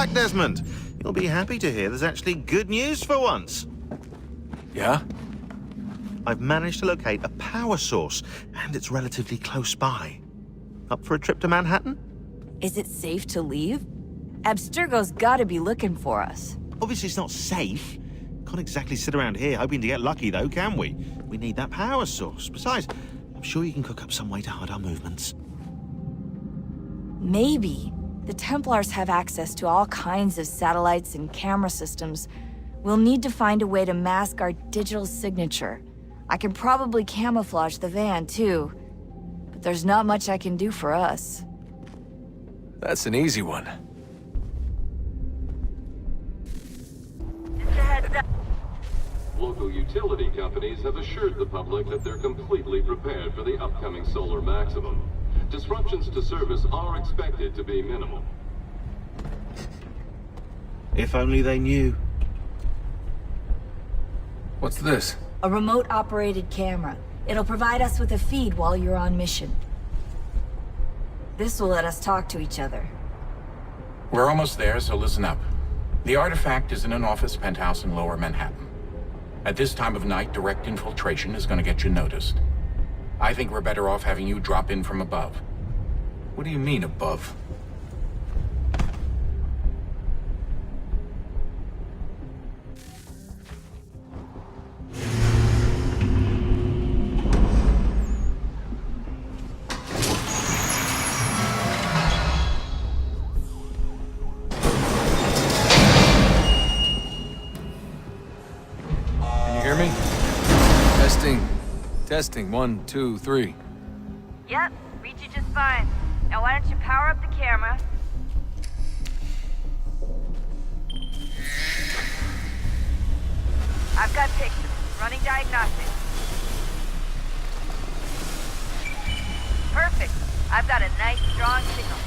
back, Desmond. You'll be happy to hear there's actually good news for once. Yeah? I've managed to locate a power source, and it's relatively close by. Up for a trip to Manhattan? Is it safe to leave? Abstergo's gotta be looking for us. Obviously, it's not safe. Can't exactly sit around here hoping to get lucky, though, can we? We need that power source. Besides, I'm sure you can cook up some way to hide our movements. Maybe. The Templars have access to all kinds of satellites and camera systems. We'll need to find a way to mask our digital signature. I can probably camouflage the van, too. But there's not much I can do for us. That's an easy one. Local utility companies have assured the public that they're completely prepared for the upcoming solar maximum. Disruptions to service are expected to be minimal. If only they knew. What's this? A remote-operated camera. It'll provide us with a feed while you're on mission. This will let us talk to each other. We're almost there, so listen up. The artifact is in an office penthouse in Lower Manhattan. At this time of night, direct infiltration is going to get you noticed. I think we're better off having you drop in from above. What do you mean, above? Testing, 1, 2, 3. Yep, read you just fine. Now why don't you power up the camera? I've got pictures. Running diagnostics. Perfect. I've got a nice, strong signal.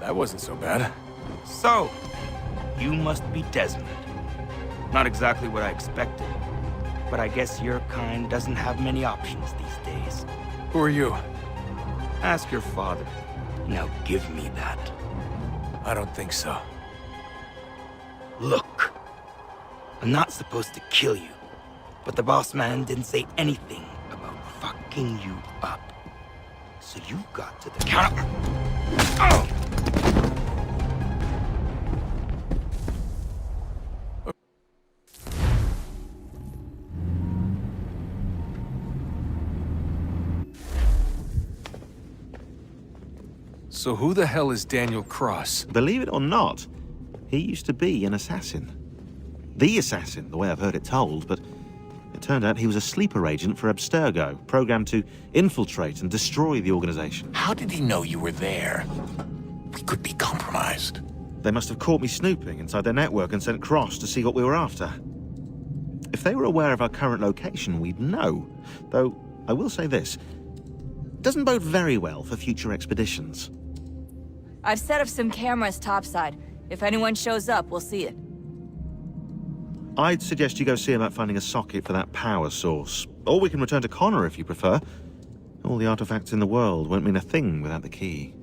That wasn't so bad. So, you must be Desmond. Not exactly what I expected, but I guess your kind doesn't have many options these days. Who are you? Ask your father. Now give me that. I don't think so. Look, I'm not supposed to kill you, but the boss man didn't say anything about fucking you up. So you got to the counter. Oh! So who the hell is Daniel Cross? Believe it or not, he used to be an assassin. The assassin, the way I've heard it told, but it turned out he was a sleeper agent for Abstergo, programmed to infiltrate and destroy the organization. How did he know you were there? We could be compromised. They must have caught me snooping inside their network and sent Cross to see what we were after. If they were aware of our current location, we'd know. Though, I will say this, it doesn't bode very well for future expeditions. I've set up some cameras topside. If anyone shows up, we'll see it. I'd suggest you go see about finding a socket for that power source. Or we can return to Connor if you prefer. All the artifacts in the world won't mean a thing without the key.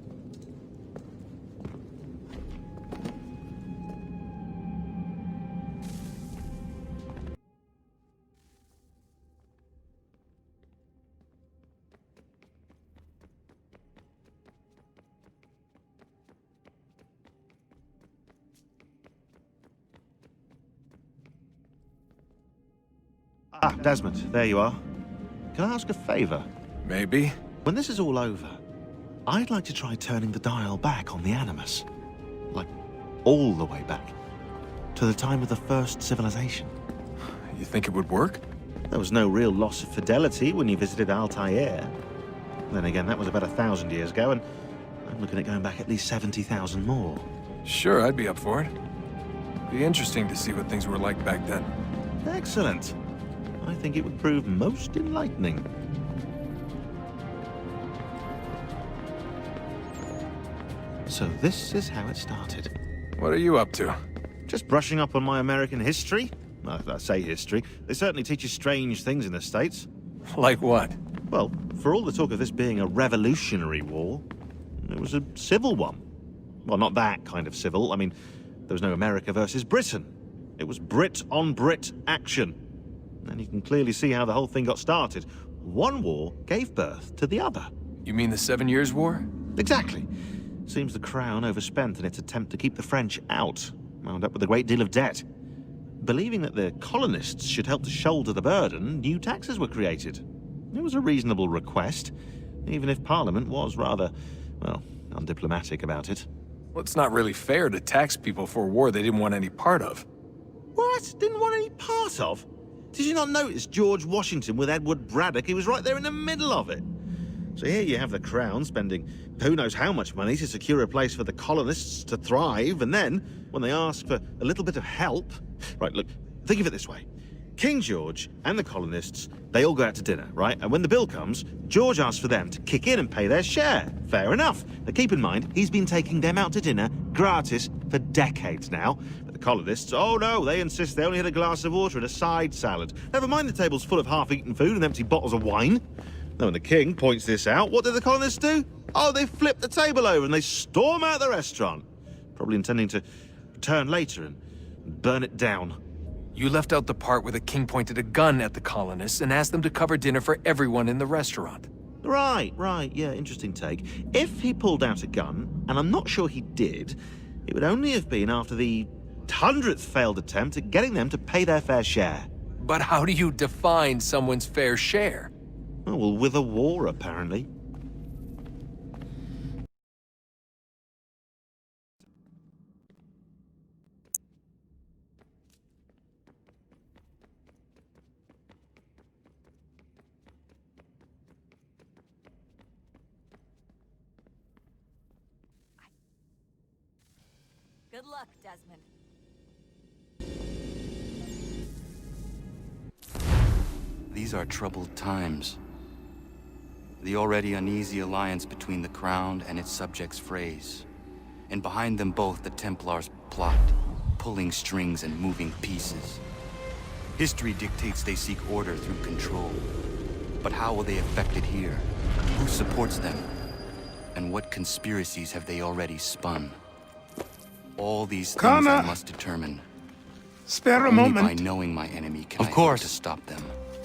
Ah, Desmond, there you are. Can I ask a favor? Maybe. When this is all over, I'd like to try turning the dial back on the Animus. Like, all the way back. To the time of the first civilization. You think it would work? There was no real loss of fidelity when you visited Altair. Then again, that was about 1,000 years ago, and I'm looking at going back at least 70,000 more. Sure, I'd be up for it. Be interesting to see what things were like back then. Excellent. I think it would prove most enlightening. So this is how it started. What are you up to? Just brushing up on my American history. Well, I say history. They certainly teach you strange things in the States. Like what? Well, for all the talk of this being a revolutionary war, it was a civil one. Well, not that kind of civil. I mean, there was no America versus Britain. It was Brit on Brit action. And you can clearly see how the whole thing got started. One war gave birth to the other. You mean the 7 Years' War? Exactly. Seems the Crown overspent in its attempt to keep the French out, wound up with a great deal of debt. Believing that the colonists should help to shoulder the burden, new taxes were created. It was a reasonable request, even if Parliament was rather, well, undiplomatic about it. Well, it's not really fair to tax people for a war they didn't want any part of. What? Didn't want any part of? Did you not notice George Washington with Edward Braddock? He was right there in the middle of it. So here you have the Crown spending who knows how much money to secure a place for the colonists to thrive, and then, when they ask for a little bit of help... Right, look, think of it this way. King George and the colonists, they all go out to dinner, right? And when the bill comes, George asks for them to kick in and pay their share. Fair enough. Now keep in mind, he's been taking them out to dinner gratis for decades now. But the colonists, oh no, they insist they only had a glass of water and a side salad. Never mind the table's full of half-eaten food and empty bottles of wine. Now when the king points this out, what do the colonists do? Oh, they flip the table over and they storm out the restaurant. Probably intending to return later and burn it down. You left out the part where the king pointed a gun at the colonists and asked them to cover dinner for everyone in the restaurant. Right, yeah, interesting take. If he pulled out a gun, and I'm not sure he did, it would only have been after the 100th failed attempt at getting them to pay their fair share. But how do you define someone's fair share? Oh, well, with a war, apparently. Good luck, Desmond. These are troubled times. The already uneasy alliance between the Crown and its subjects frays. and behind them both the Templars plot, pulling strings and moving pieces. History dictates they seek order through control. But how will they affect it here? Who supports them? And what conspiracies have they already spun? All these things I Connor! must determine. Spare a Only by moment. knowing my enemy can Of I hope course. to stop them.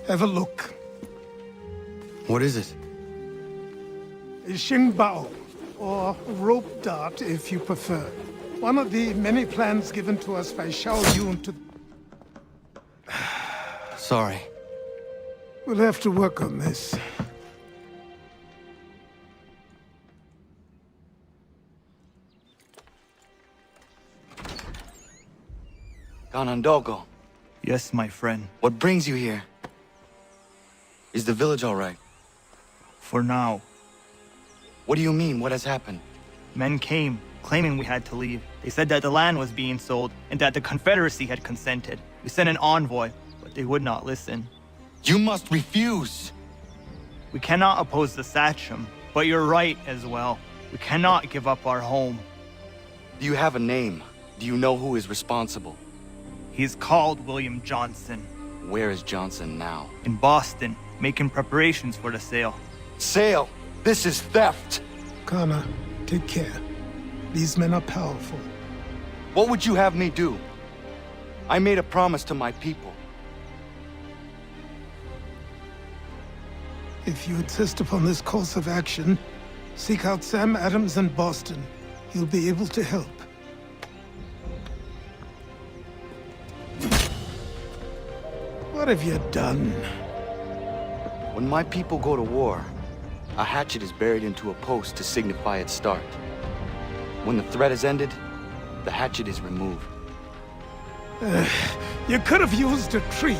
Have a look. What is it? A Xingbao, or rope dart if you prefer. One of the many plans given to us by Xiao Yun to... Sorry. We'll have to work on this. Ganondogo, Yes, my friend. what brings you here? Is the village all right? For now. What do you mean? What has happened? Men came, claiming we had to leave. They said that the land was being sold, and that the Confederacy had consented. We sent an envoy, but they would not listen. You must refuse! We cannot oppose the Sachem, but you're right as well. We cannot give up our home. Do you have a name? Do you know who is responsible? He's called William Johnson, Where is Johnson now? in Boston, making preparations for the sale. Sale! This is theft! Connor, take care. These men are powerful. What would you have me do? I made a promise to my people. If you insist upon this course of action, seek out Sam Adams in Boston. He'll be able to help. What have you done? When my people go to war, a hatchet is buried into a post to signify its start. When the threat is ended, the hatchet is removed. You could have used a tree.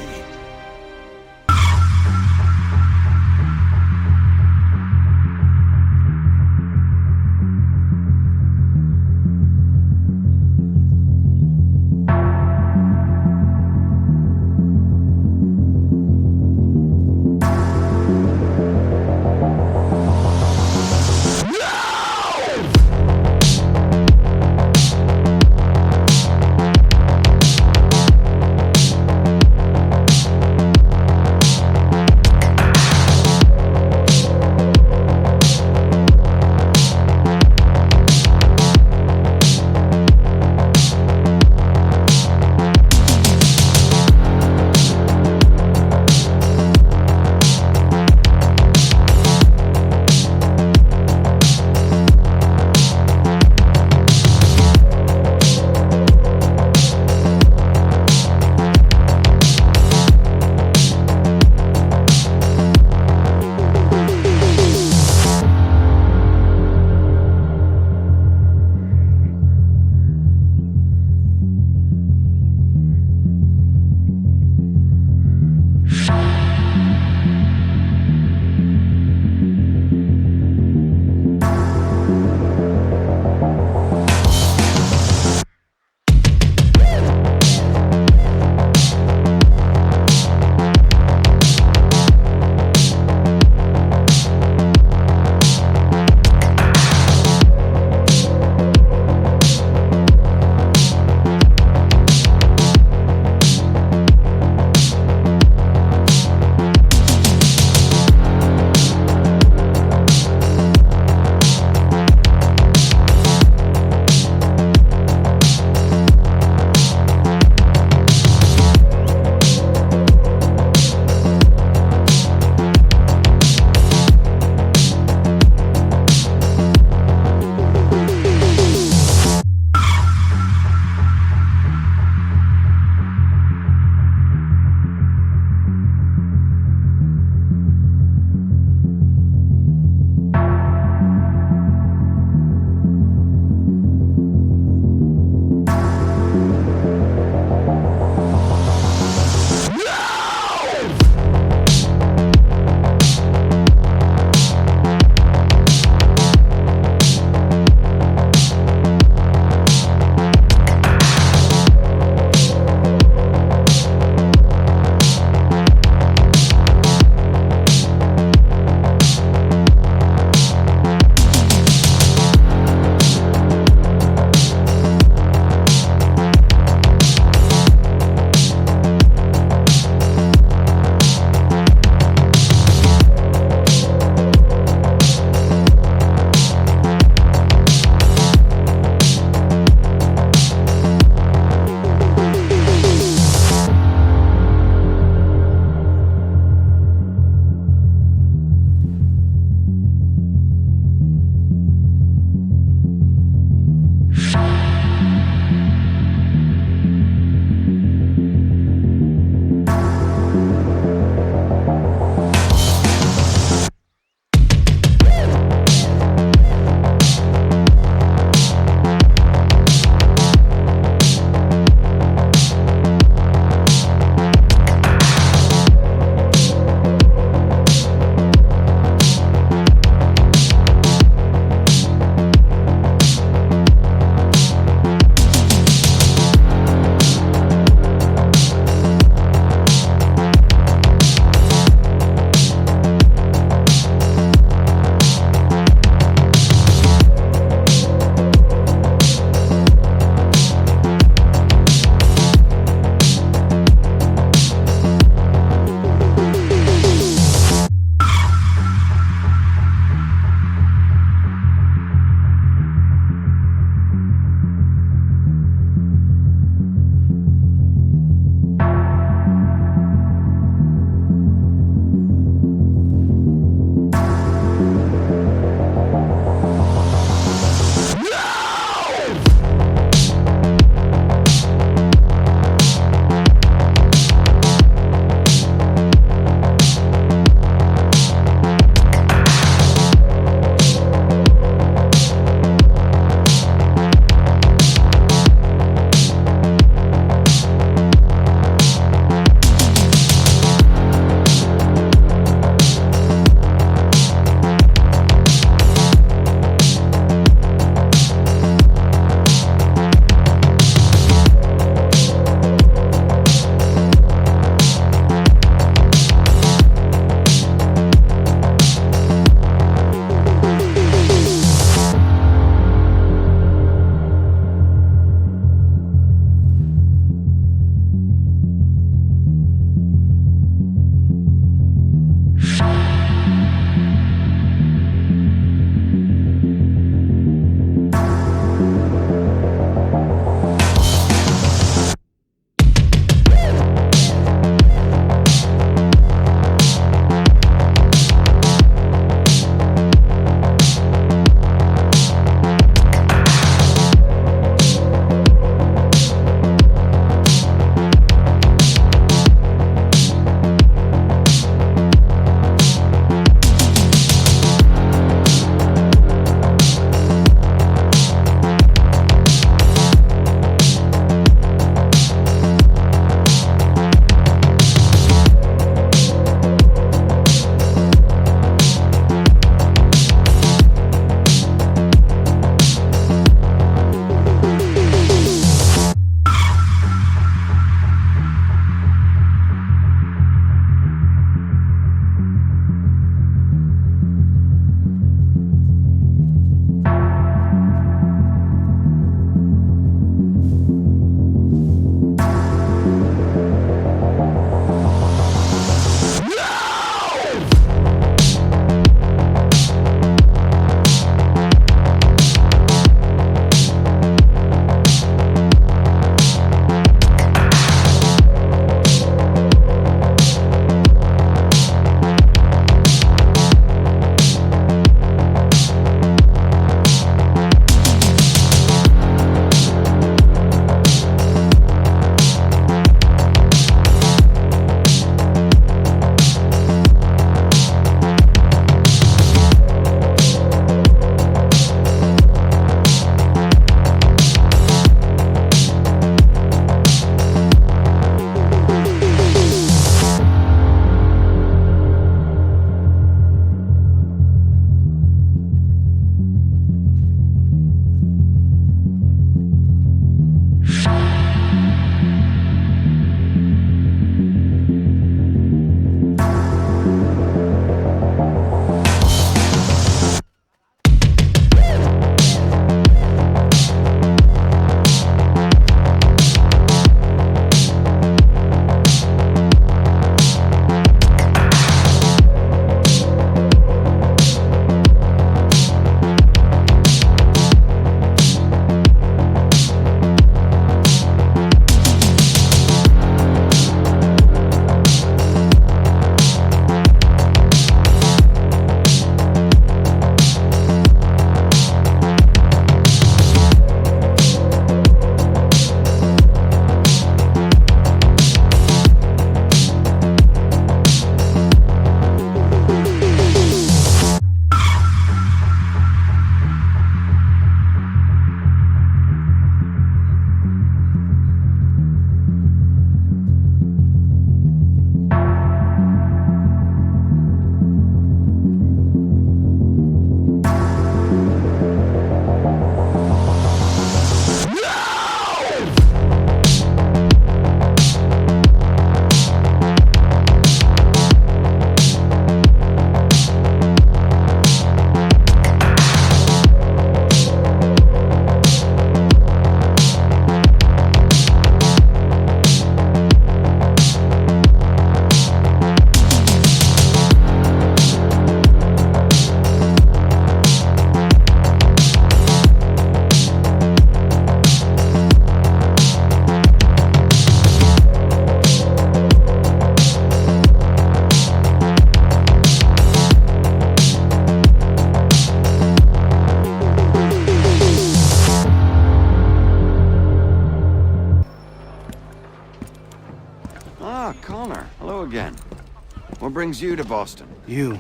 brings you to Boston? You.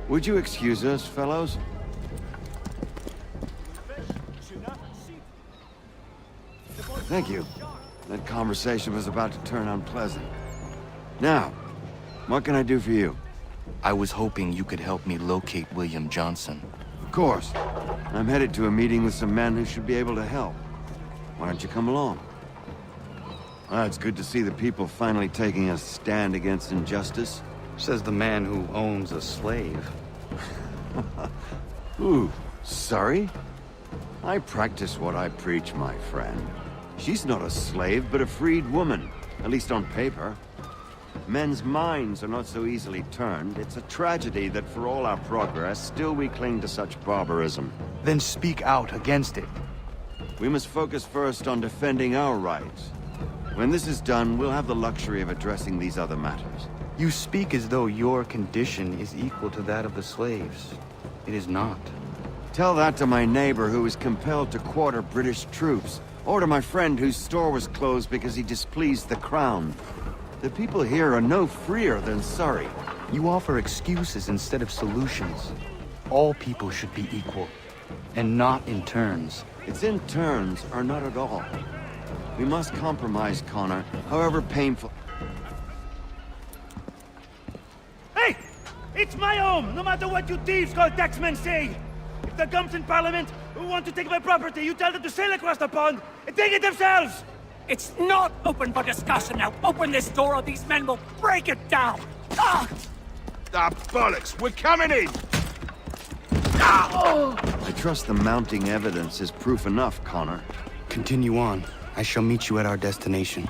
Would you excuse us, fellows? Thank you. That conversation was about to turn unpleasant. Now, what can I do for you? I was hoping you could help me locate William Johnson. Of course. I'm headed to a meeting with some men who should be able to help. Why don't you come along? Well, it's good to see the people finally taking a stand against injustice. Says the man who owns a slave. Ooh, sorry? I practice what I preach, my friend. She's not a slave, but a freed woman, at least on paper. Men's minds are not so easily turned. It's a tragedy that for all our progress, still we cling to such barbarism. Then speak out against it. We must focus first on defending our rights. When this is done, we'll have the luxury of addressing these other matters. You speak as though your condition is equal to that of the slaves. It is not. Tell that to my neighbor who was compelled to quarter British troops, or to my friend whose store was closed because he displeased the crown. The people here are no freer than Surrey. You offer excuses instead of solutions. All people should be equal, and not in turns. It's in turns, or not at all. We must compromise, Connor, however painful. Hey! It's my home, no matter what you thieves called taxmen say! If the gums in Parliament who want to take my property, you tell them to sail across the pond and take it themselves! It's not open for discussion now. Open this door or these men will break it down. Ah! Ah, bollocks! We're coming in! Ah! I trust the mounting evidence is proof enough, Connor. Continue on. I shall meet you at our destination.